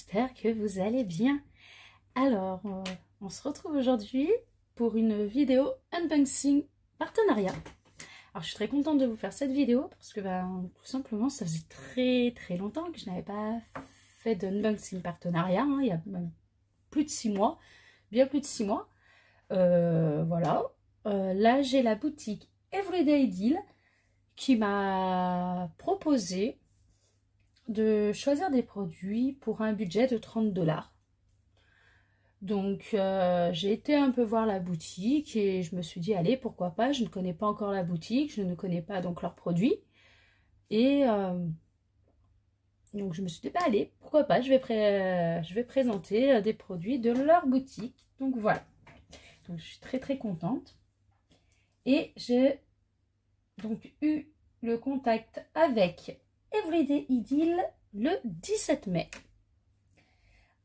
j'espère que vous allez bien. Alors, on se retrouve aujourd'hui pour une vidéo unboxing partenariat. Alors, je suis très contente de vous faire cette vidéo parce que tout simplement, ça faisait très longtemps que je n'avais pas fait d'unboxing partenariat. Il y a même plus de 6 mois, bien plus de 6 mois. Voilà. Là, j'ai la boutique Everyday Deal qui m'a proposé de choisir des produits pour un budget de 30 $. Donc j'ai été un peu voir la boutique et je me suis dit allez, pourquoi pas, je ne connais pas encore la boutique, je ne connais pas donc leurs produits et donc je me suis dit allez, pourquoi pas, je vais présenter des produits de leur boutique. Donc voilà, donc je suis très contente et j'ai donc eu le contact avec Everyday Deal le 17 mai.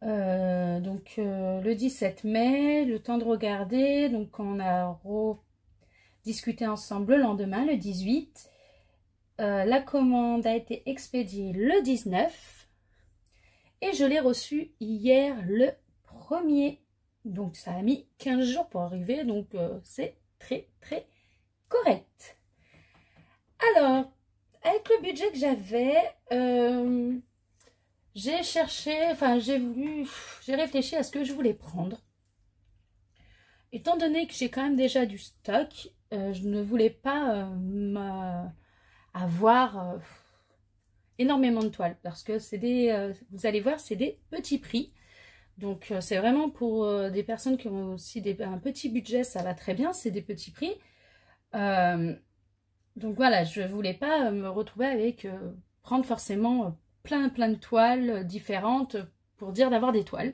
Le 17 mai, le temps de regarder, donc on a discuté ensemble le lendemain, le 18. La commande a été expédiée le 19 et je l'ai reçue hier le 1er. Donc ça a mis 15 jours pour arriver, donc c'est très correct. Alors, avec le budget que j'avais, j'ai réfléchi à ce que je voulais prendre. Étant donné que j'ai quand même déjà du stock, je ne voulais pas avoir énormément de toiles parce que c'est vous allez voir, c'est des petits prix. Donc c'est vraiment pour des personnes qui ont aussi un petit budget, ça va très bien, c'est des petits prix. Donc voilà, je ne voulais pas me retrouver avec prendre forcément plein de toiles différentes pour dire d'avoir des toiles.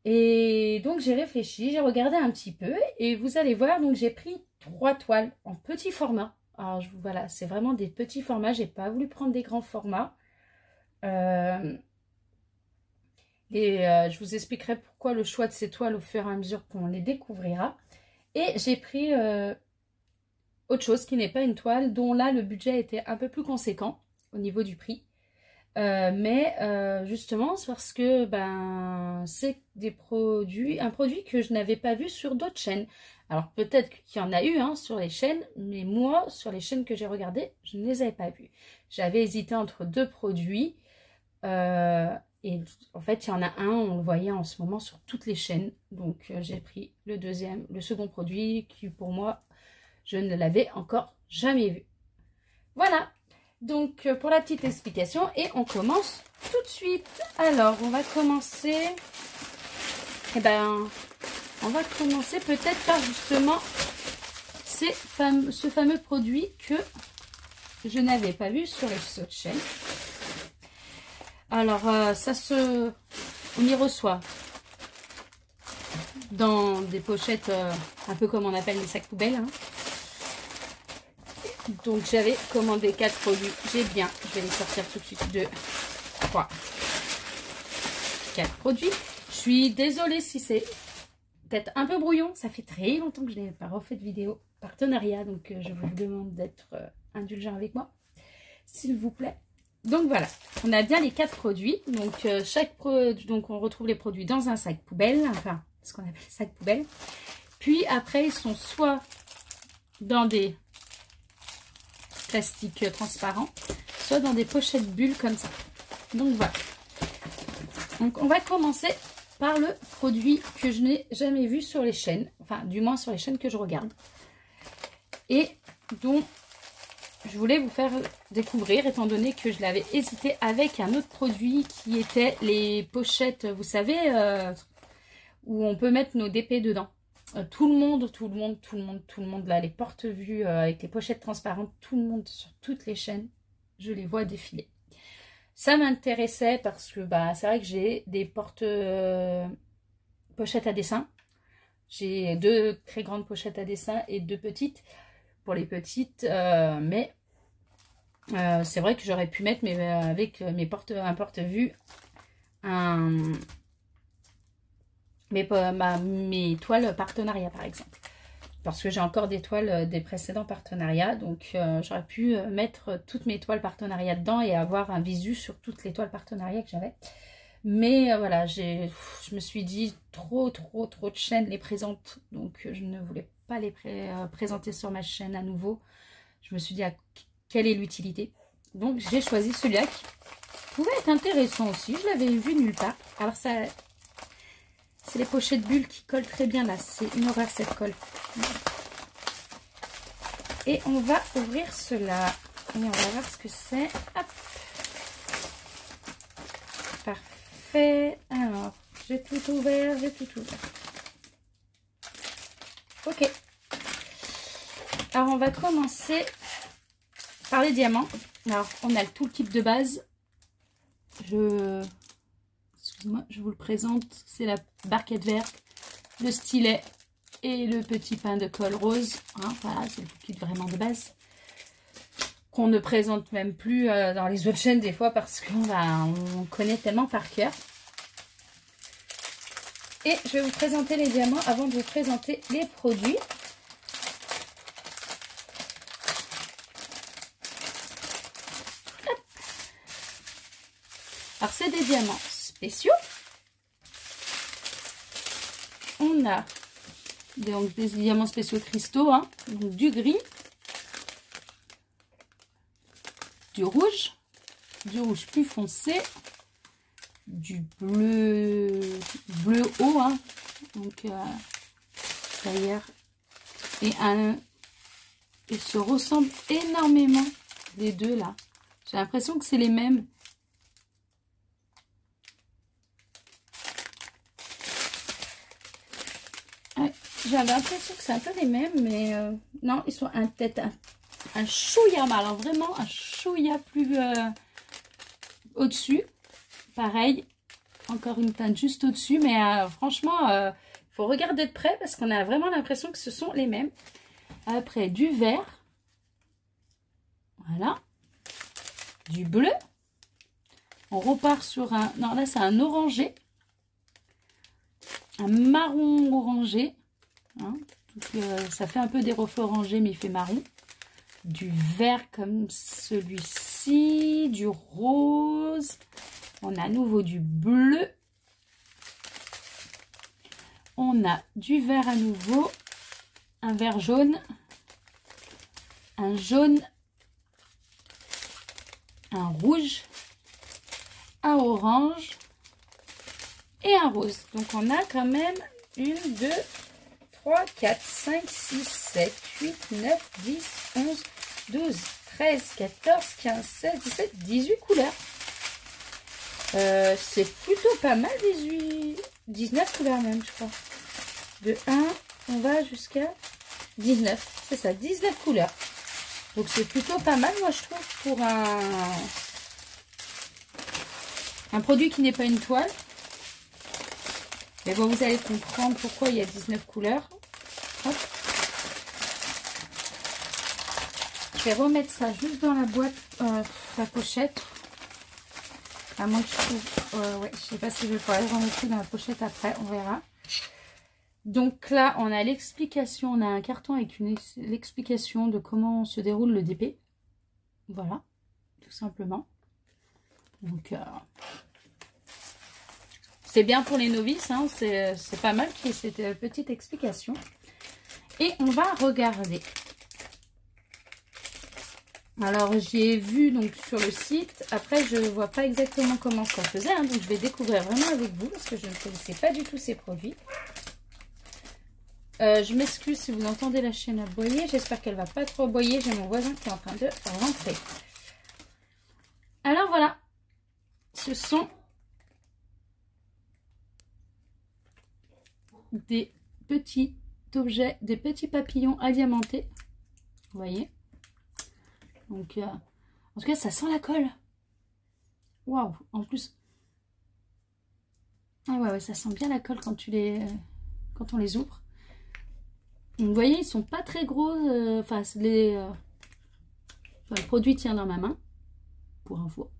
Et donc j'ai réfléchi, j'ai regardé un petit peu et vous allez voir, donc j'ai pris 3 toiles en petit format. Alors voilà, c'est vraiment des petits formats, j'ai pas voulu prendre des grands formats. Je vous expliquerai pourquoi le choix de ces toiles au fur et à mesure qu'on les découvrira. Et j'ai pris autre chose qui n'est pas une toile, dont là le budget était un peu plus conséquent au niveau du prix. Justement, c'est parce que c'est un produit que je n'avais pas vu sur d'autres chaînes. Alors peut-être qu'il y en a eu sur les chaînes, mais moi, sur les chaînes que j'ai regardées, je ne les avais pas vus. J'avais hésité entre 2 produits. Et en fait, il y en a un, on le voyait en ce moment sur toutes les chaînes. Donc j'ai pris le second produit qui pour moi, je ne l'avais encore jamais vu. Voilà, donc pour la petite explication, et on commence tout de suite. Alors, on va commencer, on va commencer peut-être par justement ce fameux produit que je n'avais pas vu sur les autres chaînes. Alors, on y reçoit dans des pochettes, un peu comme on appelle les sacs poubelles. Donc j'avais commandé 4 produits. Je vais les sortir tout de suite. 2, 3, 4 produits. Je suis désolée si c'est peut-être un peu brouillon. Ça fait très longtemps que je n'ai pas refait de vidéo partenariat. Donc je vous demande d'être indulgent avec moi, s'il vous plaît. Donc voilà, on a bien les 4 produits. Donc donc on retrouve les produits dans un sac poubelle. Enfin, ce qu'on appelle sac poubelle. Puis après, ils sont soit dans des plastique transparent, soit dans des pochettes bulles comme ça. Donc voilà. Donc on va commencer par le produit que je n'ai jamais vu sur les chaînes, enfin du moins sur les chaînes que je regarde, et dont je voulais vous faire découvrir, étant donné que je l'avais hésité avec un autre produit qui était les pochettes, vous savez, où on peut mettre nos DP dedans. Tout le monde là, les porte-vues avec les pochettes transparentes, tout le monde sur toutes les chaînes, je les vois défiler. Ça m'intéressait parce que c'est vrai que j'ai des pochettes à dessin. J'ai 2 très grandes pochettes à dessin et 2 petites. Pour les petites, mais c'est vrai que j'aurais pu mettre avec un porte-vue mes toiles partenariat par exemple, parce que j'ai encore des toiles des précédents partenariats, donc j'aurais pu mettre toutes mes toiles partenariat dedans et avoir un visu sur toutes les toiles partenariat que j'avais. Mais voilà, je me suis dit trop de chaînes les présentent. Donc je ne voulais pas les présenter sur ma chaîne à nouveau. Je me suis dit, quelle est l'utilité? Donc j'ai choisi celui-là qui pouvait être intéressant aussi. Je l'avais vu nulle part. Alors ça, c'est les pochettes bulles qui collent très bien là. C'est une horreur cette colle. Et on va ouvrir cela. Et on va voir ce que c'est. Hop. Parfait. Alors, j'ai tout ouvert, Ok. Alors, on va commencer par les diamants. Alors, on a tout le kit de base. Excusez-moi, je vous le présente. C'est la barquette verte, le stylet et le petit pain de colle rose. Hein, voilà, c'est le kit vraiment de base. Qu'on ne présente même plus dans les autres chaînes des fois parce qu'on connaît tellement par cœur. Et je vais vous présenter les diamants avant de vous présenter les produits. Hop. Alors c'est des diamants spéciaux. On a donc des diamants spéciaux cristaux, hein, donc du gris, du rouge plus foncé, du bleu haut, hein, donc d'ailleurs, et ils se ressemblent énormément les deux là. J'ai l'impression que c'est les mêmes. Ouais, j'ai l'impression que c'est un peu les mêmes, mais non, ils sont peut-être un chouïa, alors vraiment un chouïa plus au-dessus. Pareil, encore une teinte juste au-dessus, mais franchement, il faut regarder de près parce qu'on a vraiment l'impression que ce sont les mêmes. Après, du vert, voilà, du bleu. On repart sur un, non là c'est un orangé, un marron orangé, hein, donc, ça fait un peu des reflets orangés mais il fait marron. Du vert comme celui-ci, du rose. On a à nouveau du bleu. On a du vert à nouveau. Un vert jaune. Un jaune. Un rouge. Un orange. Et un rose. Donc on a quand même 1, 2, 3, 4, 5, 6, 7, 8, 9, 10, 11, 12, 13, 14, 15, 16, 17, 18 couleurs. C'est plutôt pas mal, 19 couleurs même, je crois. De 1, on va jusqu'à 19. C'est ça, 19 couleurs. Donc c'est plutôt pas mal, moi je trouve, pour un produit qui n'est pas une toile. Mais bon, vous allez comprendre pourquoi il y a 19 couleurs. Hop. Je vais remettre ça juste dans la boîte, la pochette. À moins que je trouve... ouais, je sais pas si je vais pouvoir le remettre dans la pochette après, on verra. Donc là, on a l'explication, on a un carton avec l'explication de comment se déroule le DP. Voilà, tout simplement. Donc, c'est bien pour les novices, hein, c'est pas mal qu'il y ait cette petite explication. Et on va regarder. Alors, j'ai vu donc sur le site. Après, je ne vois pas exactement comment ça faisait. Hein, donc, je vais découvrir vraiment avec vous parce que je ne connaissais pas du tout ces produits. Je m'excuse si vous entendez la chaîne aboyer. J'espère qu'elle ne va pas trop aboyer. J'ai mon voisin qui est en train de rentrer. Alors, voilà. Ce sont des petits objets, des petits papillons adiamantés. Vous voyez? Donc, en tout cas, ça sent la colle. Waouh! En plus, ah ouais, ça sent bien la colle quand on les ouvre. Donc, vous voyez, ils sont pas très gros. Enfin, le produit tient dans ma main, pour info.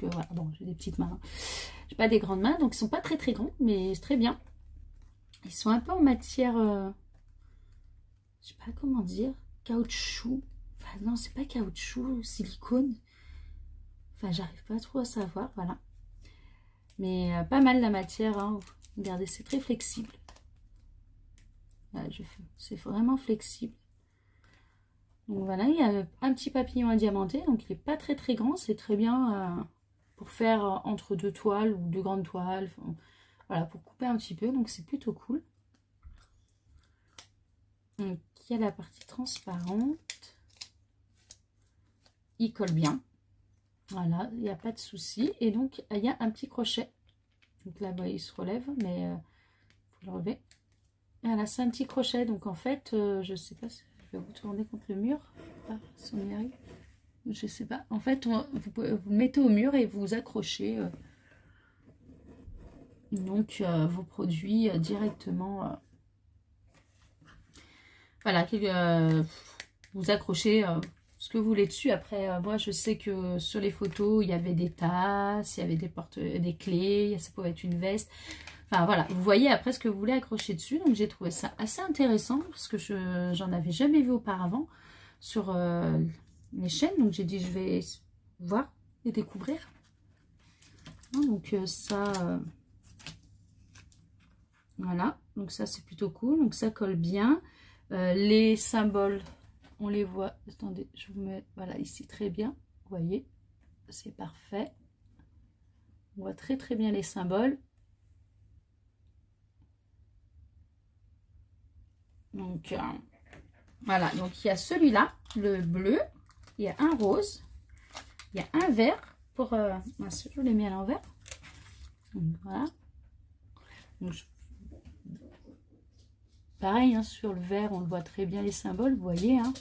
Donc, voilà, bon, j'ai des petites mains. J'ai pas des grandes mains, donc ils sont pas très grands, mais c'est très bien. Ils sont un peu en matière, je sais pas comment dire, caoutchouc. Enfin, non, c'est pas caoutchouc, silicone. Enfin, j'arrive pas trop à savoir, voilà. Mais pas mal la matière, hein. Regardez, c'est très flexible. Voilà, c'est vraiment flexible. Donc voilà, il y a un petit papillon à diamanter, donc il n'est pas très très grand, c'est très bien pour faire entre deux toiles ou deux grandes toiles. Enfin, voilà, pour couper un petit peu, donc c'est plutôt cool. Donc il y a la partie transparente. Il colle bien. Voilà, il n'y a pas de souci. Et donc il y a un petit crochet. Donc là, il se relève, mais il faut le relever. Voilà, c'est un petit crochet. Donc en fait, je ne sais pas si je vais vous tourner contre le mur. Ah, si on y arrive. Je sais pas. En fait, vous le mettez au mur et vous accrochez donc vos produits directement. Voilà, vous accrochez ce que vous voulez dessus. Après, moi, je sais que sur les photos, il y avait des tasses, il y avait des clés, ça pouvait être une veste. Enfin, voilà, vous voyez après ce que vous voulez accrocher dessus. Donc, j'ai trouvé ça assez intéressant parce que j'en avais jamais vu auparavant sur les chaînes. Donc, j'ai dit, je vais voir et découvrir. Donc, ça... voilà, donc ça, c'est plutôt cool. Donc, ça colle bien. Les symboles, on les voit. Attendez, je vous mets, voilà, ici, très bien. Vous voyez, c'est parfait. On voit très, très bien les symboles. Donc, voilà. Donc, il y a celui-là, le bleu. Il y a un rose. Il y a un vert. Pour, je l'ai mis à l'envers. Voilà. Donc, pareil, hein, sur le vert, on le voit très bien les symboles, vous voyez. Hein.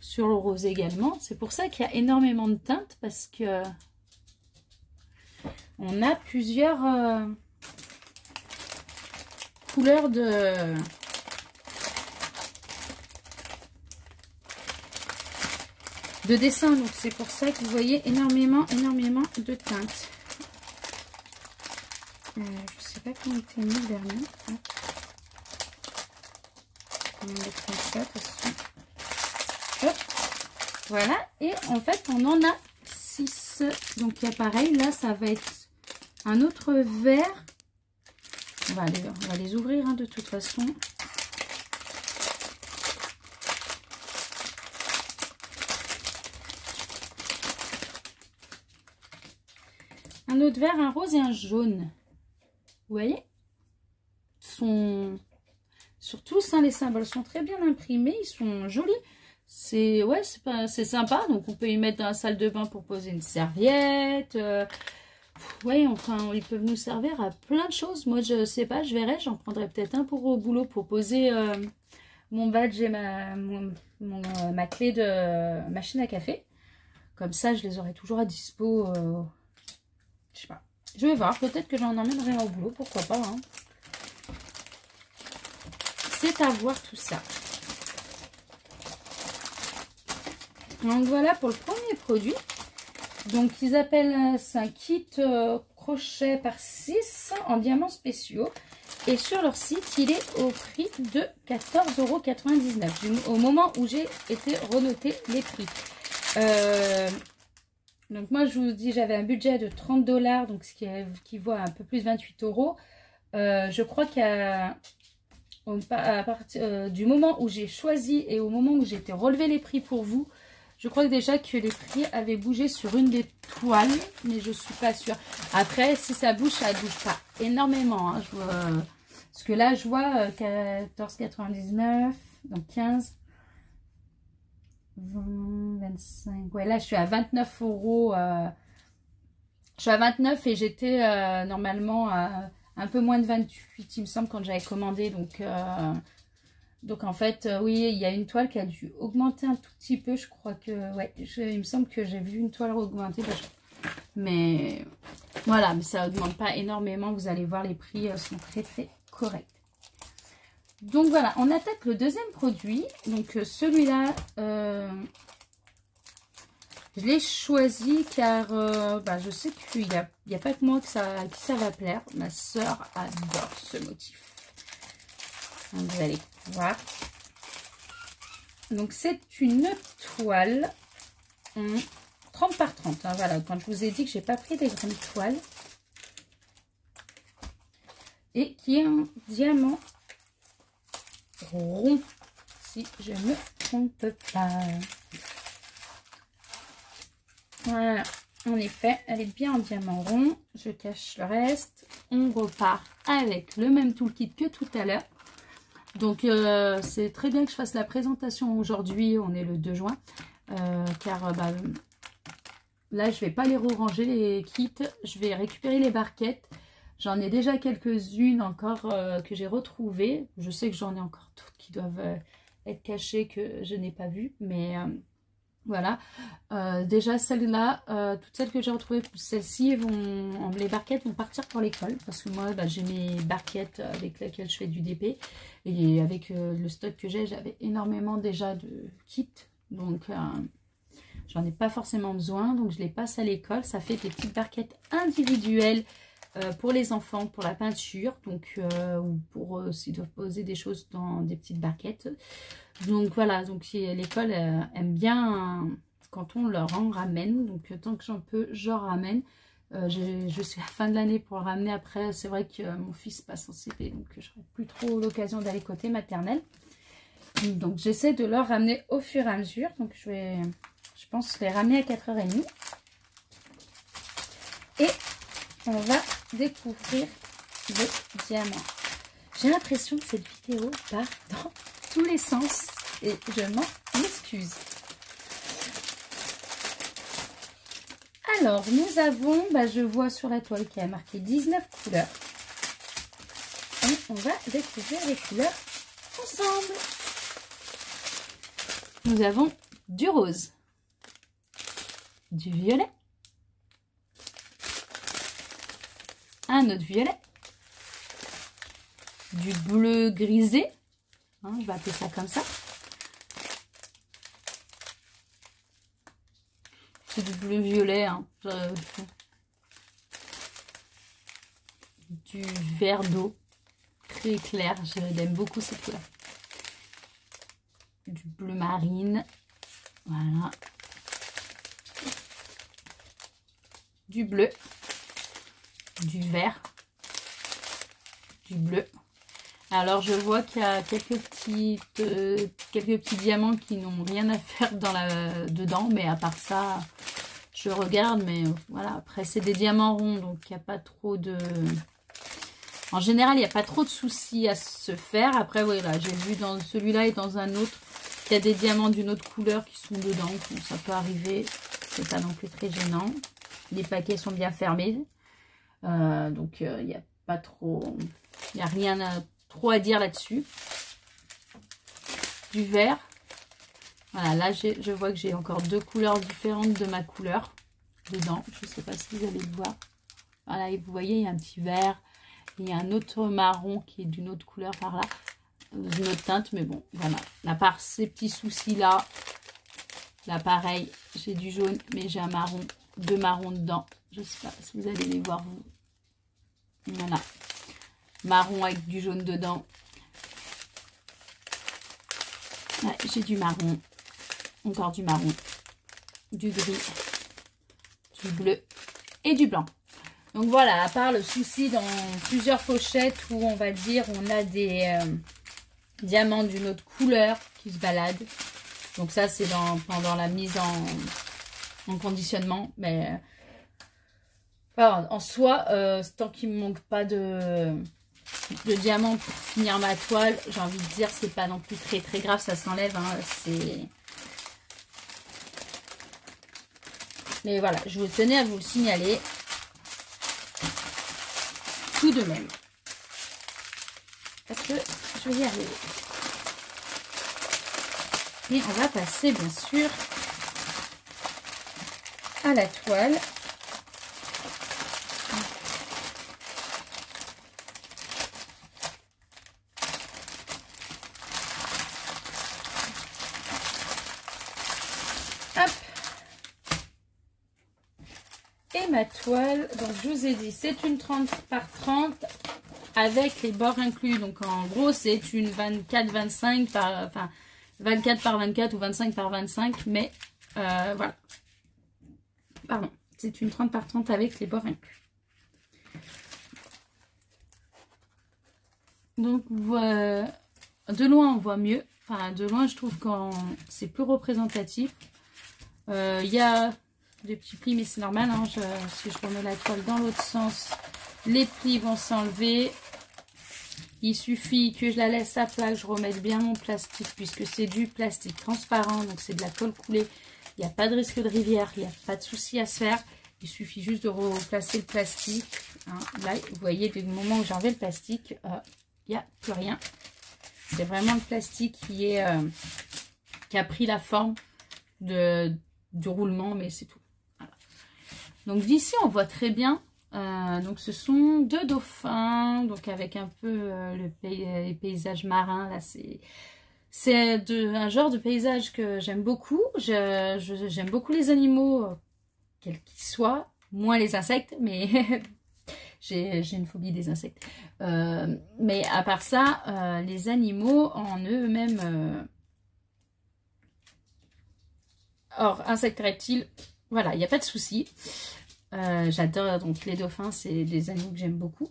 Sur le rose également. C'est pour ça qu'il y a énormément de teintes, parce que on a plusieurs couleurs de dessin. Donc c'est pour ça que vous voyez énormément de teintes. Je sais pas comment était mis le dernier. On va mettre comme ça, de toute façon. Hop. Voilà, et en fait on en a 6. Donc il y a pareil, là ça va être un autre vert. On va les ouvrir hein, de toute façon. Un autre vert, un rose et un jaune. Vous voyez, sur tous, hein, les symboles sont très bien imprimés, ils sont jolis. C'est sympa. Donc on peut y mettre dans la salle de bain pour poser une serviette. Ouais, enfin ils peuvent nous servir à plein de choses. Moi je sais pas, je verrai, j'en prendrai peut-être un pour au boulot pour poser mon badge et ma clé de machine à café. Comme ça je les aurai toujours à dispo. Je sais pas. Je vais voir, peut-être que j'en emmènerai un au boulot, pourquoi pas. Hein. C'est à voir tout ça. Donc voilà pour le premier produit. Donc ils appellent ça un kit crochet par 6 en diamants spéciaux. Et sur leur site, il est au prix de 14,99 € au moment où j'ai été renoter les prix. Donc moi je vous dis, j'avais un budget de 30 $, donc ce qui vaut un peu plus de 28 €. Je crois qu'à partir du moment où j'ai choisi et au moment où j'ai été relever les prix pour vous, je crois que déjà que les prix avaient bougé sur une des toiles, mais je suis pas sûre. Après, si ça bouge pas énormément. Hein. Parce que là, je vois 14,99 €, donc 15, 20, 25. Ouais, là, je suis à 29 €. Je suis à 29 et j'étais normalement à un peu moins de 28, il me semble, quand j'avais commandé. Donc en fait, oui, il y a une toile qui a dû augmenter un tout petit peu. Je crois que, ouais, il me semble que j'ai vu une toile augmenter. Mais voilà, mais ça augmente pas énormément. Vous allez voir, les prix sont très très corrects. Donc voilà, on attaque le deuxième produit. Donc celui-là, je l'ai choisi car je sais qu'il n'y a pas que moi qui ça va plaire. Ma soeur adore ce motif. Donc, vous allez voir. Donc c'est une toile en 30 par 30. Hein, voilà, quand je vous ai dit que j'ai pas pris des grandes toiles. Et qui est un diamant rond, si je ne me trompe pas. Voilà, en effet, elle est bien en diamant rond. Je cache le reste. On repart avec le même toolkit que tout à l'heure. Donc, c'est très bien que je fasse la présentation aujourd'hui. On est le 2 juin. Car là, je vais pas les ranger les kits. Je vais récupérer les barquettes. J'en ai déjà quelques-unes encore que j'ai retrouvées. Je sais que j'en ai encore d'autres qui doivent être cachées que je n'ai pas vues. Mais voilà. Déjà celles-là, toutes celles que j'ai retrouvées, celles-ci, les barquettes vont partir pour l'école. Parce que moi, j'ai mes barquettes avec lesquelles je fais du DP. Et avec le stock que j'ai, j'avais énormément déjà de kits. Donc, j'en ai pas forcément besoin. Donc, je les passe à l'école. Ça fait des petites barquettes individuelles pour les enfants, pour la peinture. Donc, ou pour s'ils doivent poser des choses dans des petites barquettes. Donc, voilà. Donc, l'école aime bien quand on leur en ramène. Donc, tant que j'en peux, j'en ramène. Je suis à la fin de l'année pour le ramener. Après, c'est vrai que mon fils passe en CP. Donc, je n'aurai plus trop l'occasion d'aller côté maternelle. Donc j'essaie de leur ramener au fur et à mesure. Donc je pense les ramener à 4h30. Et on va découvrir le diamant. J'ai l'impression que cette vidéo part dans tous les sens. Et je m'en excuse. Alors nous avons, je vois sur la toile qui a marqué 19 couleurs. Et on va découvrir les couleurs ensemble. Nous avons du rose, du violet, un autre violet, du bleu grisé, hein, je vais appeler ça comme ça. C'est du bleu violet, hein. Du vert d'eau, très clair, j'aime beaucoup cette couleur. Du bleu marine, voilà, du bleu, du vert, du bleu. Alors je vois qu'il y a quelques petits diamants qui n'ont rien à faire dedans, mais à part ça, je regarde, mais voilà, après c'est des diamants ronds, donc il n'y a pas trop de... En général, il n'y a pas trop de soucis à se faire. Après, voilà, j'ai vu dans celui-là et dans un autre, il y a des diamants d'une autre couleur qui sont dedans. Donc ça peut arriver. C'est pas non plus très gênant. Les paquets sont bien fermés. Donc il n'y a pas trop... Il n'y a rien trop à dire là-dessus. Du vert. Voilà, là je vois que j'ai encore deux couleurs différentes de ma couleur dedans. Je ne sais pas si vous allez le voir. Voilà, et vous voyez, il y a un petit vert. Il y a un autre marron qui est d'une autre couleur par là. D'une autre teinte, mais bon, voilà. À part ces petits soucis-là, là pareil, j'ai du jaune, mais j'ai un marron, deux marrons dedans. Je ne sais pas si vous allez les voir, vous. Voilà. Marron avec du jaune dedans. Ouais, j'ai du marron. Encore du marron. Du gris. Du bleu. Et du blanc. Donc voilà, à part le souci dans plusieurs pochettes où on va dire on a des diamants d'une autre couleur qui se baladent. Donc ça c'est pendant la mise en conditionnement. Mais alors, en soi, tant qu'il ne me manque pas de diamants pour finir ma toile, j'ai envie de dire c'est pas non plus très très grave, ça s'enlève. Hein, mais voilà, je vous tenais à vous le signaler. Tout de même. Parce que je vais y arriver. Et on va passer bien sûr à la toile. Hop. Et ma toile, donc je vous ai dit, c'est une 30 par 30 avec les bords inclus. Donc en gros, c'est une 24-25 par... Enfin, 24 par 24 ou 25 par 25. Mais voilà. pardon, c'est une 30 par 30 avec les bords inclus. Donc, de loin, on voit mieux. Enfin, de loin, je trouve que c'est plus représentatif. Il y a des petits plis, mais c'est normal. Hein, si je remets la toile dans l'autre sens, les plis vont s'enlever. Il suffit que je la laisse à plat, que je remette bien mon plastique, puisque c'est du plastique transparent, donc c'est de la colle coulée. Il n'y a pas de risque de rivière, il n'y a pas de souci à se faire. Il suffit juste de replacer le plastique. Hein. Là, vous voyez, dès le moment où j'ai enlevé le plastique, il n'y a plus rien. C'est vraiment le plastique qui a pris la forme du roulement, mais c'est tout. Voilà. Donc d'ici, on voit très bien. Donc ce sont 2 dauphins, donc avec un peu les paysages marins. Là, c'est un genre de paysage que j'aime beaucoup. J'aime beaucoup les animaux, quels qu'ils soient, moins les insectes, mais j'ai une phobie des insectes. Mais à part ça, les animaux en eux-mêmes, hors insectes reptiles, voilà, il n'y a pas de souci. J'adore donc les dauphins, c'est des animaux que j'aime beaucoup.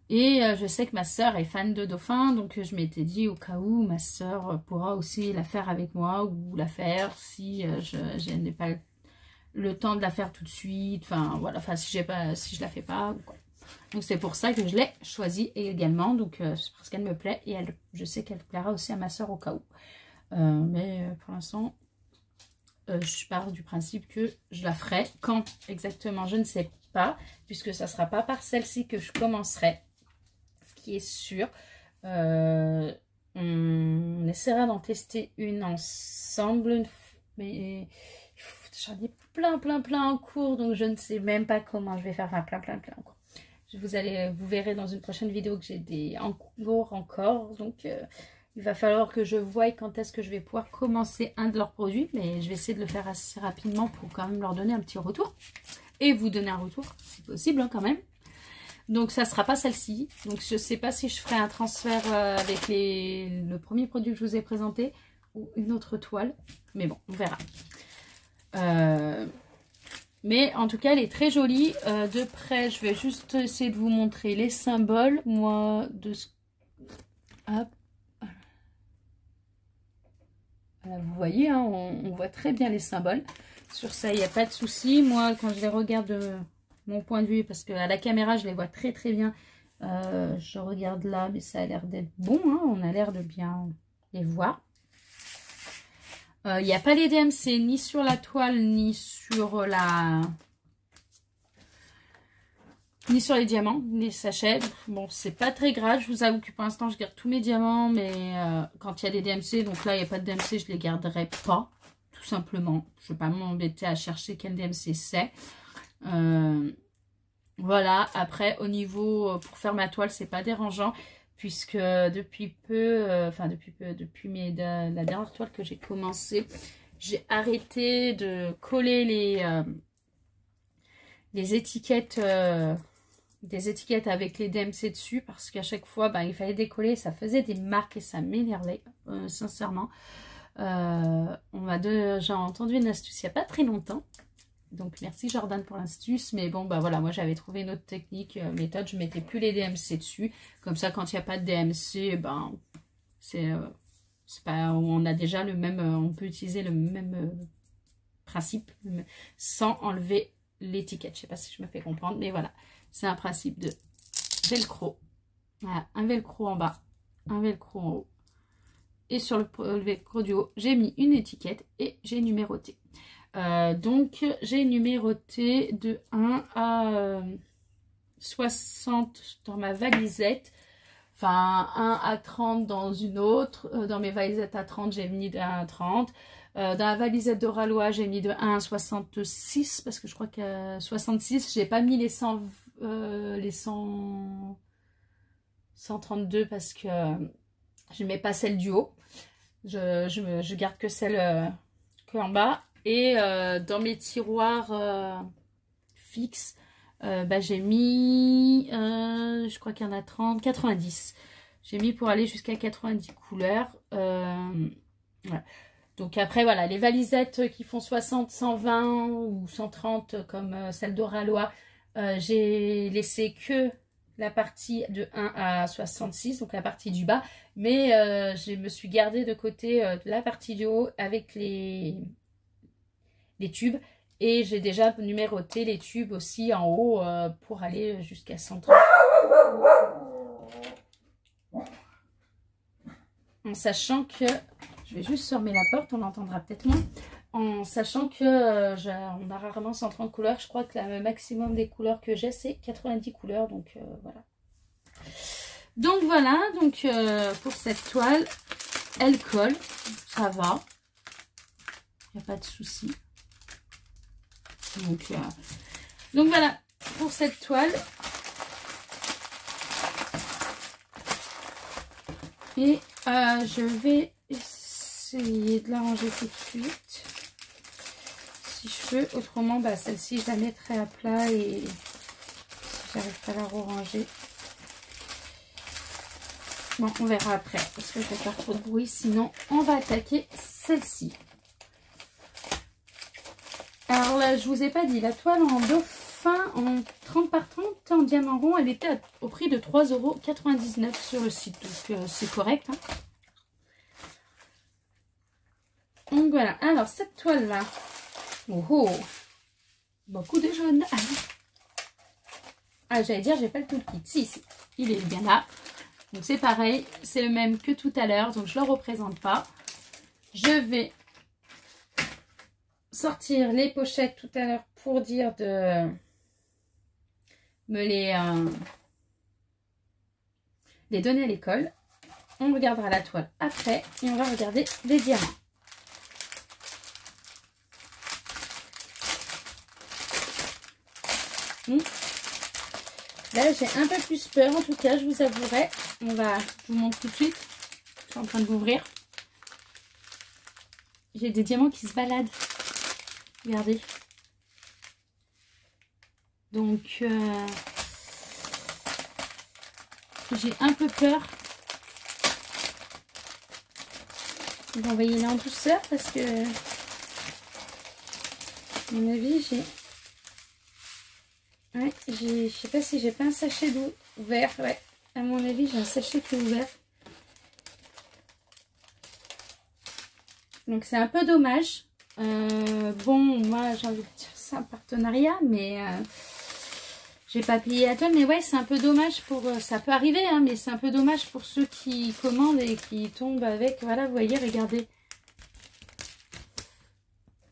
Et je sais que ma soeur est fan de dauphins, donc je m'étais dit au cas où ma soeur pourra aussi la faire avec moi ou la faire si je n'ai pas le temps de la faire tout de suite. Enfin voilà, enfin si je la fais pas ou quoi. Donc c'est pour ça que je l'ai choisie également, donc c'est parce qu'elle me plaît et je sais qu'elle plaira aussi à ma soeur au cas où. Mais pour l'instant, je pars du principe que je la ferai. Quand exactement, je ne sais pas, puisque ça ne sera pas par celle-ci que je commencerai. Ce qui est sûr. On essaiera d'en tester une ensemble. Mais j'en ai plein en cours. Donc je ne sais même pas comment je vais faire. Enfin, plein en cours. Vous verrez dans une prochaine vidéo que j'ai des en cours encore. Donc il va falloir que je voie quand est-ce que je vais pouvoir commencer un de leurs produits. Mais je vais essayer de le faire assez rapidement pour quand même leur donner un petit retour. Et vous donner un retour, si possible, hein, quand même. Donc, ça ne sera pas celle-ci. Donc, je ne sais pas si je ferai un transfert avec le premier produit que je vous ai présenté. Ou une autre toile. Mais bon, on verra. Mais en tout cas, elle est très jolie. De près, je vais juste essayer de vous montrer les symboles. Moi, hop. Voilà, vous voyez, hein, on voit très bien les symboles. Sur ça, il n'y a pas de souci. Moi, quand je les regarde de mon point de vue, parce qu'à la caméra, je les vois très bien. Je regarde là, mais ça a l'air d'être bon. Hein, on a l'air de bien les voir. Il n'y a pas les DMC ni sur la toile, ni sur les diamants, les sachets. Bon, c'est pas très grave. Je vous avoue que pour l'instant, je garde tous mes diamants. Mais quand il y a des DMC, donc là, il n'y a pas de DMC, je les garderai pas. Tout simplement. Je ne vais pas m'embêter à chercher quel DMC c'est. Voilà. Après, au niveau, pour faire ma toile, c'est pas dérangeant. Puisque depuis la dernière toile que j'ai commencé, j'ai arrêté de coller les étiquettes... des étiquettes avec les DMC dessus parce qu'à chaque fois il fallait décoller, ça faisait des marques et ça m'énervait sincèrement. On m'a déjà entendu une astuce il n'y a pas très longtemps, donc merci Jordan pour l'astuce, mais bon voilà, moi j'avais trouvé une autre technique, méthode, je mettais plus les DMC dessus, comme ça quand il n'y a pas de DMC, c'est pas, on a déjà le même, on peut utiliser le même principe sans enlever l'étiquette. Je sais pas si je me fais comprendre, mais voilà. C'est un principe de velcro. Voilà, un velcro en bas, un velcro en haut. Et sur le velcro du haut, j'ai mis une étiquette et j'ai numéroté. Donc, j'ai numéroté de 1 à 60 dans ma valisette. Enfin, 1 à 30 dans une autre. Dans mes valisettes à 30, j'ai mis de 1 à 30. Dans la valisette de Ralois, j'ai mis de 1 à 66. Parce que je crois que 66, j'ai pas mis les 132 parce que je ne mets pas celle du haut. Je garde que celle que en bas. Et dans mes tiroirs fixes, j'ai mis, je crois qu'il y en a 30, 90. J'ai mis pour aller jusqu'à 90 couleurs. Voilà. Donc après, voilà, les valisettes qui font 60, 120 ou 130 comme celle d'Oraloa, j'ai laissé que la partie de 1 à 66, donc la partie du bas. Mais je me suis gardée de côté la partie du haut avec les tubes. Et j'ai déjà numéroté les tubes aussi en haut pour aller jusqu'à 130. En sachant que... Je vais juste fermer la porte, on l'entendra peut-être moins. En sachant que on a rarement 130 couleurs. Je crois que le maximum des couleurs que j'ai, c'est 90 couleurs. Donc voilà. Donc voilà, donc pour cette toile, elle colle. Ça va. Il n'y a pas de souci. Donc voilà, pour cette toile. Et je vais essayer de la ranger tout de suite. Si je peux, autrement, bah, celle-ci, je la mettrai à plat et si j'arrive pas à la ranger. Bon, on verra après parce que je vais faire trop de bruit. Sinon, on va attaquer celle-ci. Alors là, je vous ai pas dit, la toile en dauphin en 30 par 30 en diamant rond, elle était au prix de 3,99 € sur le site. Donc c'est correct. Hein. Donc voilà, alors cette toile-là, oh, beaucoup de jaune. Ah, j'allais dire, j'ai pas le tout kit. Si, il est bien là. Donc c'est pareil, c'est le même que tout à l'heure, donc je ne le représente pas. Je vais sortir les pochettes tout à l'heure pour dire de me les donner à l'école. On regardera la toile après et on va regarder les diamants. Là, j'ai un peu plus peur, en tout cas, je vous avouerai. Je vous montre tout de suite. Je suis en train de l'ouvrir. J'ai des diamants qui se baladent. Regardez. Donc, j'ai un peu peur. On va envoyer là en douceur parce que, à mon avis, j'ai... Ouais, je sais pas si j'ai pas un sachet d'eau ouvert. Ouais, à mon avis, j'ai un sachet qui est ouvert. Donc, c'est un peu dommage. Bon, moi, j'ai envie de dire c'est un partenariat, mais j'ai pas payé à tonne. Mais ouais, c'est un peu dommage pour... ça peut arriver, hein, mais c'est un peu dommage pour ceux qui commandent et qui tombent avec... Voilà, vous voyez, regardez.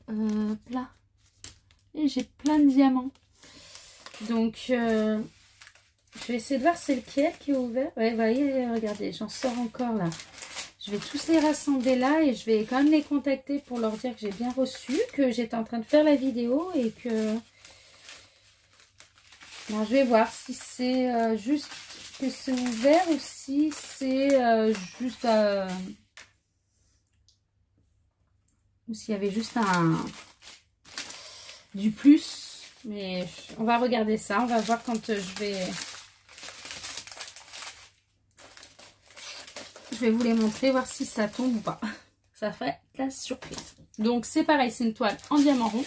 Là. Et j'ai plein de diamants. Donc, je vais essayer de voir c'est lequel qui est ouvert. Ouais, vous voyez, regardez, j'en sors encore là. Je vais tous les rassembler là et je vais quand même les contacter pour leur dire que j'ai bien reçu, que j'étais en train de faire la vidéo et que... Alors, je vais voir si c'est juste que c'est ouvert ou si c'est juste... ou s'il y avait juste du plus. Mais on va regarder ça. On va voir quand je vais vous les montrer, voir si ça tombe ou pas. Ça ferait la surprise. Donc c'est pareil, c'est une toile en diamant rond.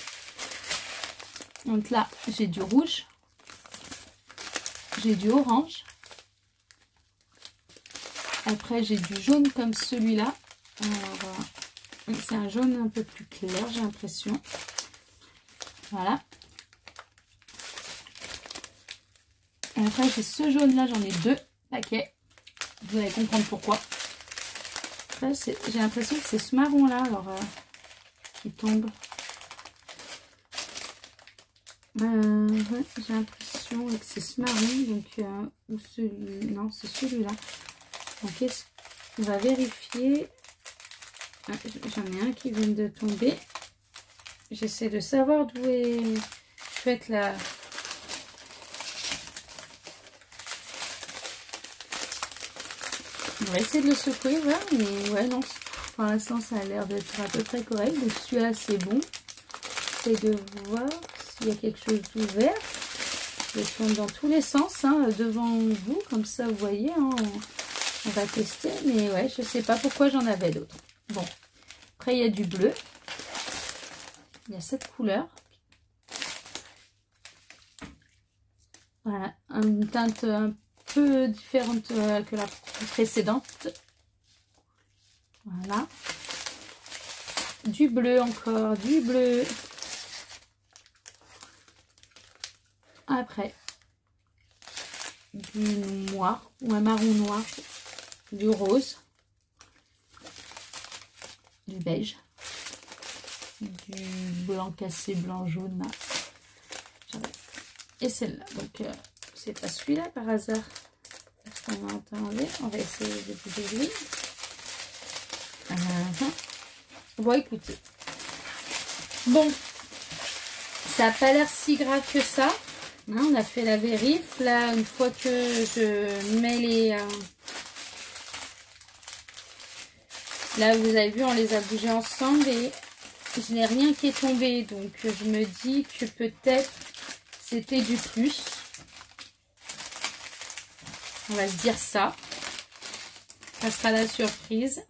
Donc là, j'ai du rouge. J'ai du orange. Après, j'ai du jaune comme celui-là. C'est un jaune un peu plus clair, j'ai l'impression. Voilà. Et après, j'ai ce jaune-là, j'en ai 2 paquets. Vous allez comprendre pourquoi. J'ai l'impression que c'est ce marron-là, alors qui tombe. Ouais, j'ai l'impression que c'est ce marron, donc ou celui, non, c'est celui-là. Donc, on va vérifier. Ah, j'en ai un qui vient de tomber. J'essaie de savoir d'où peut être la... On va essayer de le secouer, voilà, mais ouais, non, pour l'instant, ça a l'air d'être à peu près correct. Donc, celui-là, c'est bon. J'essaie de voir s'il y a quelque chose d'ouvert. Je tourne dans tous les sens, hein, devant vous, comme ça, vous voyez, hein, on va tester. Mais ouais, je sais pas pourquoi j'en avais d'autres. Bon, Après, il y a du bleu. Il y a cette couleur. Voilà, une teinte un peu différente que la précédente. Voilà. Du bleu encore, du bleu. Après, du noir ou un marron noir, du rose, du beige, du blanc cassé, blanc jaune. Et celle-là. Donc, c'est pas celui-là par hasard. Est-ce qu'on va enlever? On va essayer de bouger lui. Bon, écoutez. Bon, ça n'a pas l'air si grave que ça. Hein, on a fait la vérif. Là, une fois que je mets les... Là, vous avez vu, on les a bougés ensemble et je n'ai rien qui est tombé. Donc, je me dis que peut-être c'était du plus. On va se dire ça. Ça sera la surprise.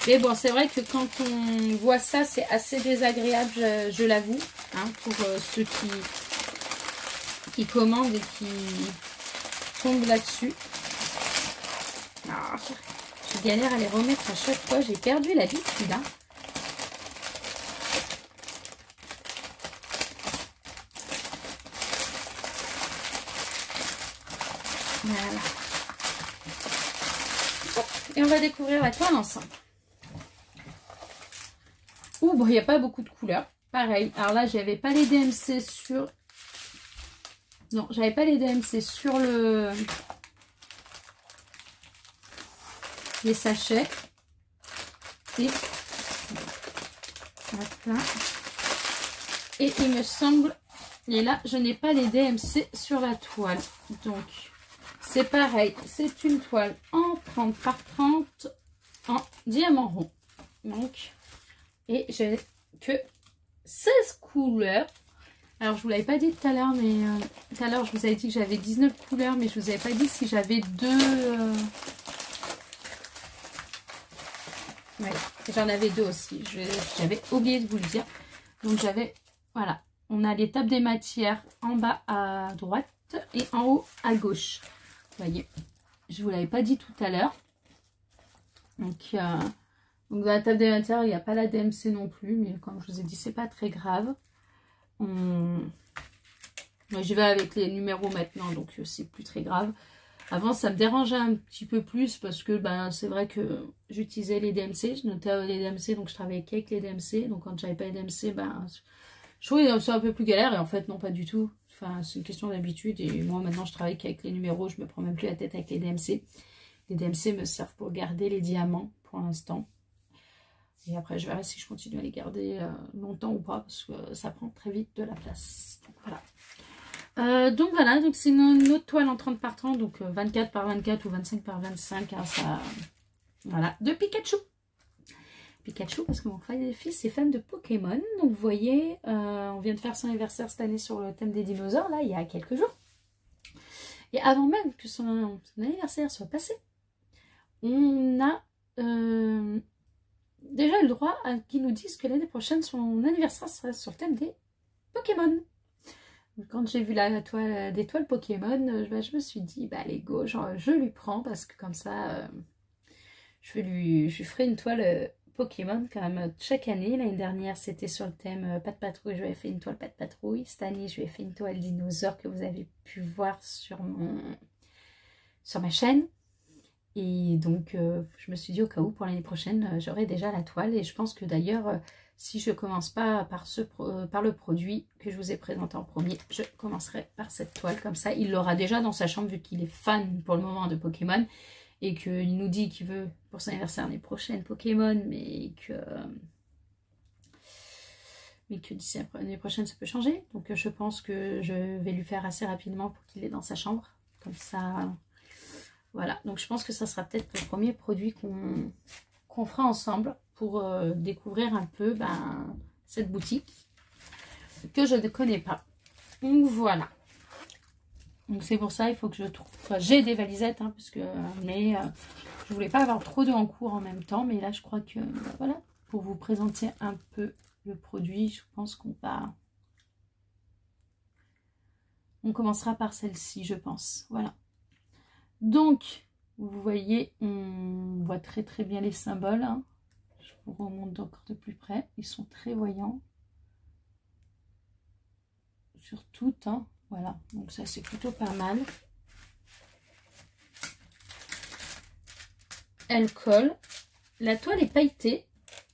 Mais bon, c'est vrai que quand on voit ça, c'est assez désagréable, je l'avoue. Hein, pour ceux qui commandent et qui tombent là-dessus. Je galère à les remettre à chaque fois. J'ai perdu l'habitude. Hein. Voilà. Et on va découvrir la toile ensemble. Ouh, bon, il n'y a pas beaucoup de couleurs. Pareil. Alors là, j'avais pas les DMC sur... Non, j'avais pas les DMC sur les sachets. Et... Voilà. Et il me semble... Et là, je n'ai pas les DMC sur la toile. Donc... C'est pareil, c'est une toile en 30 par 30 en diamant rond. Donc, et j'ai que 16 couleurs. Alors, je vous l'avais pas dit tout à l'heure, mais tout à l'heure, je vous avais dit que j'avais 19 couleurs, mais je vous avais pas dit si j'avais deux... Ouais, j'en avais deux aussi. J'avais oublié de vous le dire. Donc, j'avais... Voilà, on a l'étape des matières en bas à droite et en haut à gauche. Vous voyez, je vous l'avais pas dit tout à l'heure. Donc dans la table des matières, il n'y a pas la DMC non plus, mais comme je vous ai dit, c'est pas très grave. Moi, j'y vais avec les numéros maintenant, donc c'est plus très grave. Avant, ça me dérangeait un petit peu plus parce que c'est vrai que j'utilisais les DMC, je notais les DMC, donc je travaillais qu'avec les DMC. Donc quand j'avais pas les DMC, je trouvais que c'est un peu plus galère et en fait, non, pas du tout. Enfin, c'est une question d'habitude et moi maintenant je travaille qu'avec les numéros, je me prends même plus la tête avec les DMC. Les DMC me servent pour garder les diamants pour l'instant. Et après je verrai si je continue à les garder longtemps ou pas parce que ça prend très vite de la place. Donc voilà. Donc c'est une autre toile en 30 par 30, donc 24 par 24 ou 25 par 25. Hein, ça, voilà, de Pikachu. Pikachu parce que mon fils est fan de Pokémon. Donc vous voyez, on vient de faire son anniversaire cette année sur le thème des dinosaures, là, il y a quelques jours. Et avant même que son anniversaire soit passé, on a déjà eu le droit à qu'ils nous disent que l'année prochaine, son anniversaire sera sur le thème des Pokémon. Donc, quand j'ai vu la toile des toiles Pokémon, je me suis dit, allez go, genre, je lui prends parce que comme ça, je lui ferai une toile... Pokémon quand même chaque année. L'année dernière c'était sur le thème Pas de patrouille, je lui ai fait une toile Pas de patrouille. Cette année je lui ai fait une toile dinosaure que vous avez pu voir sur ma chaîne. Et donc je me suis dit au cas où pour l'année prochaine j'aurai déjà la toile. Et je pense que d'ailleurs si je commence pas par le produit que je vous ai présenté en premier, je commencerai par cette toile. Comme ça il l'aura déjà dans sa chambre vu qu'il est fan pour le moment de Pokémon. Et qu'il nous dit qu'il veut pour son anniversaire l'année prochaine Pokémon, mais que d'ici l'année prochaine ça peut changer. Donc je pense que je vais lui faire assez rapidement pour qu'il l'ait dans sa chambre. Comme ça, voilà. Donc je pense que ça sera peut-être le premier produit qu'on fera ensemble pour découvrir un peu cette boutique que je ne connais pas. Donc voilà. Donc c'est pour ça, il faut que je trouve... Enfin, j'ai des valisettes, hein, parce que... mais je voulais pas avoir trop de en cours en même temps. Mais là, je crois que... voilà, pour vous présenter un peu le produit, je pense qu'on va... On commencera par celle-ci, je pense. Voilà. Donc, vous voyez, on voit très très bien les symboles. Hein. Je vous remonte encore de plus près. Ils sont très voyants. Sur toutes. Hein. Voilà. Donc ça, c'est plutôt pas mal. Elle colle. La toile est pailletée.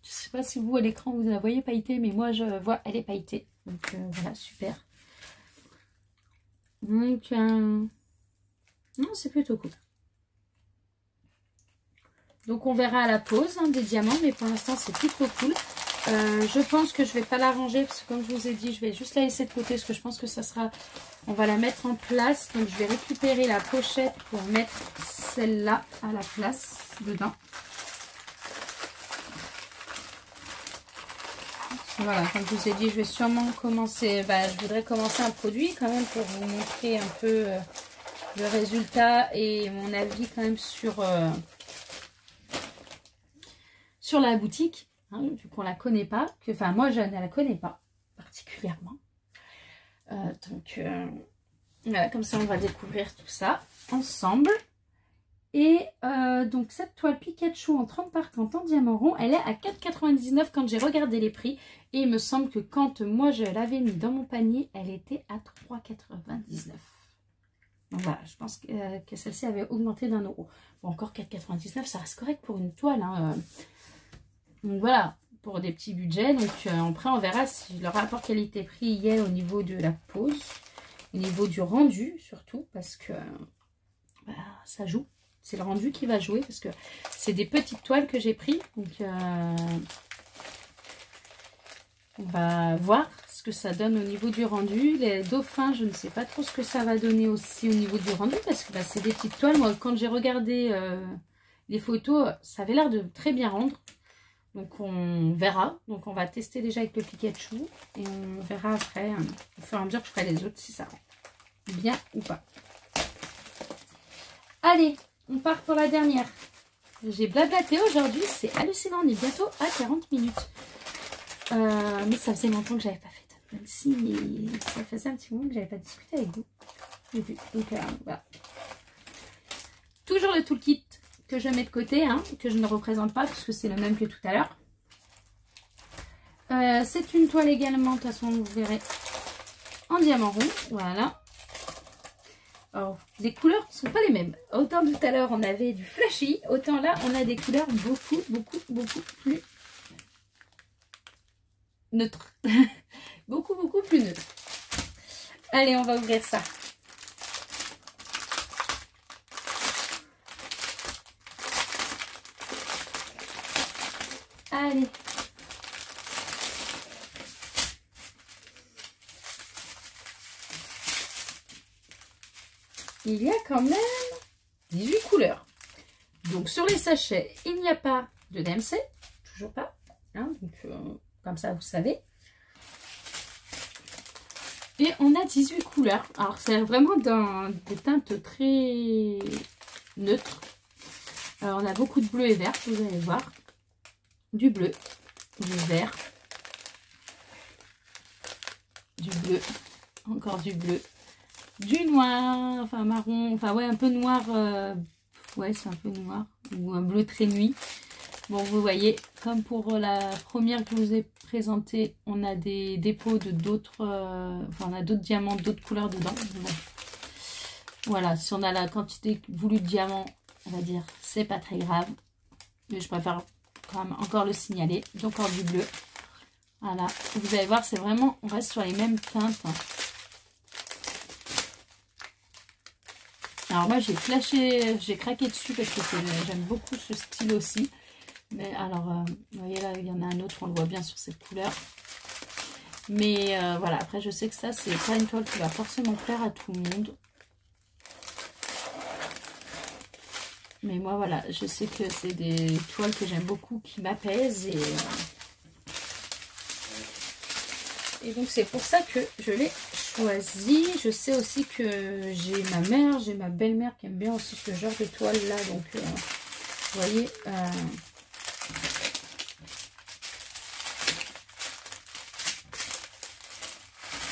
Je ne sais pas si vous, à l'écran, vous la voyez pailletée. Mais moi, je vois, elle est pailletée. Donc voilà, super. Donc, non, c'est plutôt cool. Donc, on verra à la pause hein, des diamants, mais pour l'instant, c'est plutôt cool. Je pense que je vais pas la ranger, parce que comme je vous ai dit, je vais juste la laisser de côté, parce que je pense que ça sera... On va la mettre en place. Donc, je vais récupérer la pochette pour mettre celle-là à la place, dedans. Voilà, comme je vous ai dit, je vais sûrement commencer, je voudrais commencer un produit quand même pour vous montrer un peu le résultat et mon avis quand même sur la boutique, hein, vu qu'on la connaît pas, enfin moi je ne la connais pas particulièrement. Donc voilà, comme ça on va découvrir tout ça ensemble. Et donc cette toile Pikachu en 30 par 30 en diamant rond, elle est à 4,99 € quand j'ai regardé les prix. Et il me semble que quand moi je l'avais mis dans mon panier, elle était à 3,99 €. Donc voilà, je pense que celle-ci avait augmenté d'1 €. Bon, encore 4,99 €, ça reste correct pour une toile. Hein. Donc voilà, pour des petits budgets. Donc après on verra si le rapport qualité-prix y est au niveau de la pose, au niveau du rendu surtout, parce que ça joue. C'est le rendu qui va jouer parce que c'est des petites toiles que j'ai pris. Donc, on va voir ce que ça donne au niveau du rendu. Les dauphins, je ne sais pas trop ce que ça va donner aussi au niveau du rendu parce que c'est des petites toiles. Moi, quand j'ai regardé les photos, ça avait l'air de très bien rendre. Donc, on verra. Donc, on va tester déjà avec le Pikachu et on verra après, au fur et à mesure que je ferai les autres, si ça rend bien ou pas. Allez, on part pour la dernière. J'ai blablaté aujourd'hui, c'est hallucinant, on est bientôt à 40 minutes. Mais ça faisait longtemps que j'avais pas fait de même si ça faisait un petit moment que j'avais pas discuté avec vous. Donc voilà. Toujours le toolkit que je mets de côté, hein, que je ne représente pas parce que c'est le même que tout à l'heure. C'est une toile également, de toute façon vous verrez, en diamant rond, voilà. Alors, les couleurs ne sont pas les mêmes. Autant tout à l'heure on avait du flashy, autant là on a des couleurs beaucoup plus neutres. beaucoup plus neutres. Allez, on va ouvrir ça. Allez. Il y a quand même 18 couleurs. Donc sur les sachets, il n'y a pas de DMC, toujours pas. Hein, donc comme ça vous savez. Et on a 18 couleurs. Alors c'est vraiment dans des teintes très neutres. Alors on a beaucoup de bleu et vert, vous allez voir. Du bleu, du vert, du bleu, encore du bleu. Du noir, enfin marron, enfin ouais un peu noir, ouais c'est un peu noir, ou un bleu très nuit. Bon vous voyez, comme pour la première que je vous ai présentée, on a des dépôts de d'autres, enfin on a d'autres diamants, d'autres couleurs dedans. Bon. Voilà, si on a la quantité voulue de diamants, on va dire, c'est pas très grave. Mais je préfère quand même encore le signaler. Donc encore du bleu. Voilà, vous allez voir, c'est vraiment, on reste sur les mêmes teintes. Hein. Alors moi j'ai flashé, j'ai craqué dessus parce que j'aime beaucoup ce style aussi. Mais alors, vous voyez là, il y en a un autre, on le voit bien sur cette couleur. Mais voilà, après je sais que ça, c'est pas une toile qui va forcément plaire à tout le monde. Mais moi voilà, je sais que c'est des toiles que j'aime beaucoup, qui m'apaisent. Et donc c'est pour ça que je l'ai choisi. Je sais aussi que j'ai ma mère, j'ai ma belle-mère qui aime bien aussi ce genre de toile là. Donc, vous voyez,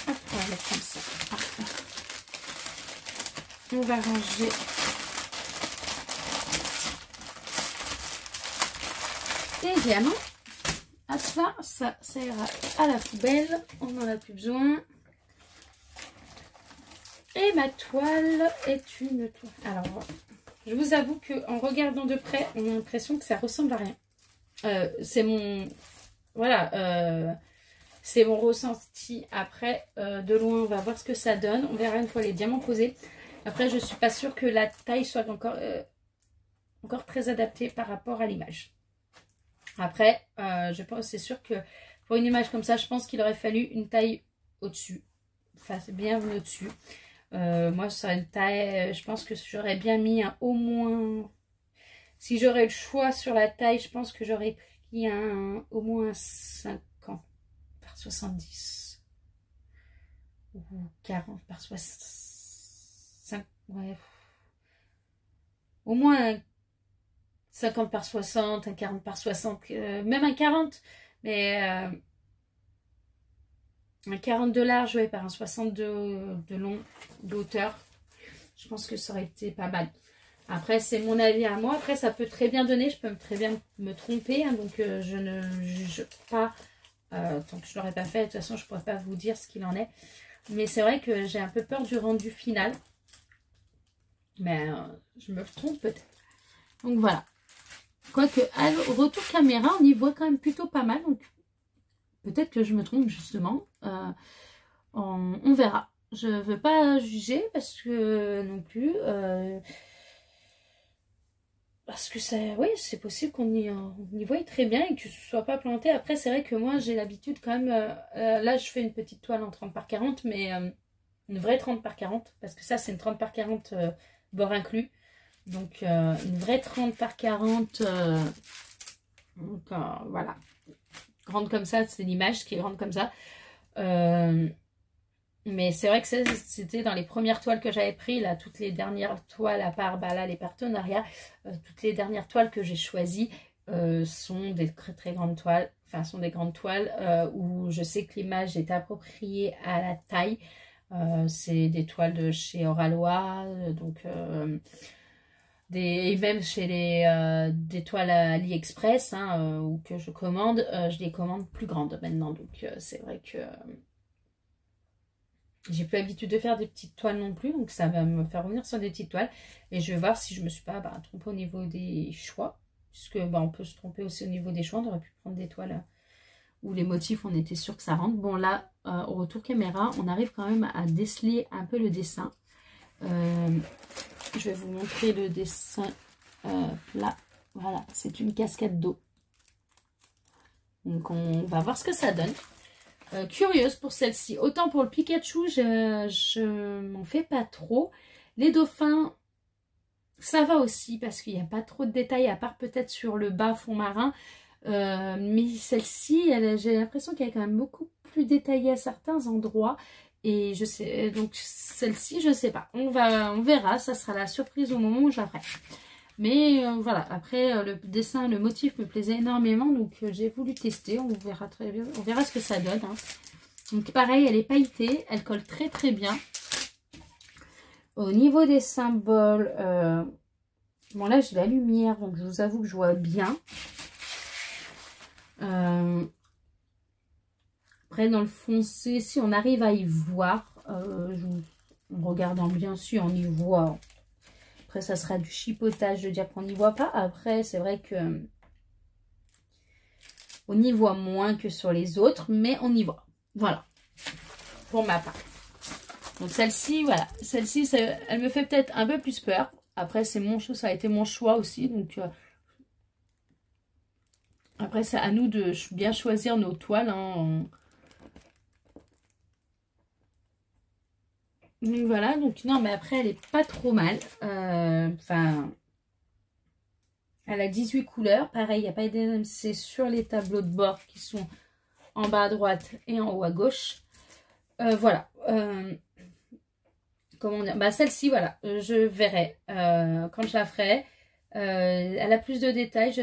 hop, on va mettre comme ça. Parfait. On va ranger. Et diamant. Hop là, ça ira à la poubelle. On n'en a plus besoin. Et ma toile est une toile. Alors, je vous avoue qu'en regardant de près, on a l'impression que ça ressemble à rien. C'est mon... Voilà. C'est mon ressenti. Après, de loin, on va voir ce que ça donne. On verra une fois les diamants posés. Après, je ne suis pas sûre que la taille soit encore très adaptée par rapport à l'image. Après, je pense, c'est sûr que pour une image comme ça, je pense qu'il aurait fallu une taille au-dessus. Enfin, c'est bien au-dessus. Moi, ça une taille, je pense que j'aurais bien mis un au moins... Si j'aurais le choix sur la taille, je pense que j'aurais pris au moins 50 par 70. Ou 40 par 65. Ouais. Au moins un 50 par 60, un 40 par 60, même un 40. Mais... un 40 de large, ouais, par un 60 de long, de hauteur. Je pense que ça aurait été pas mal. Après, c'est mon avis à moi. Après, ça peut très bien donner. Je peux très bien me tromper. Hein, donc, je ne juge pas. Tant que je ne l'aurais pas fait, de toute façon, je ne pourrais pas vous dire ce qu'il en est. Mais c'est vrai que j'ai un peu peur du rendu final. Mais je me trompe peut-être. Donc, voilà. Quoique, au retour caméra, on y voit quand même plutôt pas mal. Donc, peut-être que je me trompe justement. On verra. Je ne veux pas juger parce que non plus. Parce que ça, oui, c'est possible qu'on y voie très bien et que tu ne sois pas planté. Après, c'est vrai que moi, j'ai l'habitude quand même. Là, je fais une petite toile en 30 par 40, mais une vraie 30 par 40. Parce que ça, c'est une 30 par 40 bord inclus. Donc, une vraie 30 par 40. Donc, voilà. Grande comme ça, c'est l'image qui est grande comme ça. Mais c'est vrai que c'était dans les premières toiles que j'avais pris, là, toutes les dernières toiles, à part là, les partenariats, toutes les dernières toiles que j'ai choisies sont des très très grandes toiles, enfin sont des grandes toiles où je sais que l'image est appropriée à la taille. C'est des toiles de chez Oralois, donc et même chez des toiles AliExpress ou que je commande, je les commande plus grandes maintenant. Donc c'est vrai que j'ai plus l'habitude de faire des petites toiles non plus. Donc ça va me faire revenir sur des petites toiles. Et je vais voir si je me suis pas trompée au niveau des choix. Puisque on peut se tromper aussi au niveau des choix. On aurait pu prendre des toiles où les motifs, on était sûr que ça rentre. Bon là, au retour caméra, on arrive quand même à déceler un peu le dessin. Je vais vous montrer le dessin là. Voilà, c'est une cascade d'eau. Donc on va voir ce que ça donne. Curieuse pour celle-ci. Autant pour le Pikachu, je m'en fais pas trop. Les dauphins, ça va aussi parce qu'il n'y a pas trop de détails à part peut-être sur le bas fond marin. Mais celle-ci, j'ai l'impression qu'elle est quand même beaucoup plus détaillée à certains endroits. Et je sais, donc celle-ci, je sais pas. On verra, ça sera la surprise au moment où je la ferai. Mais voilà, après le dessin, le motif me plaisait énormément, donc j'ai voulu tester. On verra très bien, on verra ce que ça donne. Hein. Donc pareil, elle est pailletée, elle colle très très bien. Au niveau des symboles, bon là j'ai la lumière, donc je vous avoue que je vois bien. Après dans le foncé, si on arrive à y voir, en regardant bien sûr, on y voit. Après, ça sera du chipotage de dire qu'on n'y voit pas. Après, c'est vrai que on y voit moins que sur les autres, mais on y voit. Voilà, pour ma part. Donc celle-ci, voilà. Celle-ci, elle me fait peut-être un peu plus peur. Après, c'est mon choix, ça a été mon choix aussi. Donc, après, c'est à nous de bien choisir nos toiles. Hein. Donc voilà, donc non, mais après, elle est pas trop mal. Enfin, elle a 18 couleurs. Pareil, il n'y a pas d'NMC sur les tableaux de bord qui sont en bas à droite et en haut à gauche. Voilà. Comment dire, bah celle-ci, voilà, je verrai quand je la ferai. Elle a plus de détails,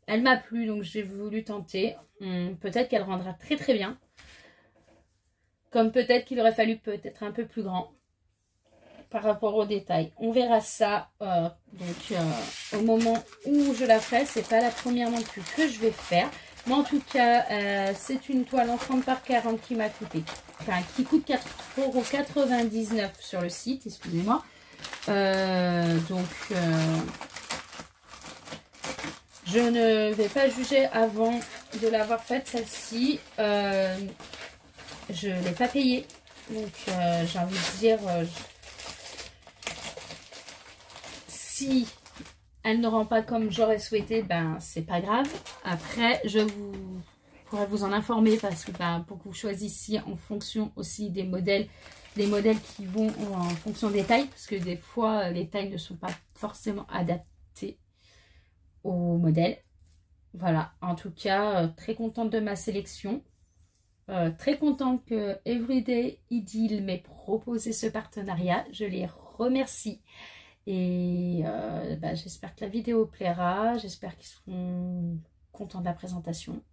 elle m'a plu, donc j'ai voulu tenter. Peut-être qu'elle rendra très très bien. Comme peut-être qu'il aurait fallu peut-être un peu plus grand par rapport aux détails. On verra ça au moment où je la ferai. C'est pas la première non plus que je vais faire. Mais en tout cas, c'est une toile en 30 par 40 qui m'a coûté. Enfin, qui coûte 4,99 € sur le site, excusez-moi. Je ne vais pas juger avant de l'avoir faite, celle-ci. Je ne l'ai pas payée. Donc, j'ai envie de dire, si elle ne rend pas comme j'aurais souhaité, ben, c'est pas grave. Après, je pourrais vous en informer parce que pour que vous choisissiez en fonction aussi des modèles qui vont en fonction des tailles. Parce que des fois, les tailles ne sont pas forcément adaptées au modèle. Voilà, en tout cas, très contente de ma sélection. Très contente que Everyday Idyll m'ait proposé ce partenariat. Je les remercie. Et j'espère que la vidéo plaira. J'espère qu'ils seront contents de la présentation.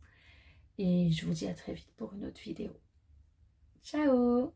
Et je vous dis à très vite pour une autre vidéo. Ciao!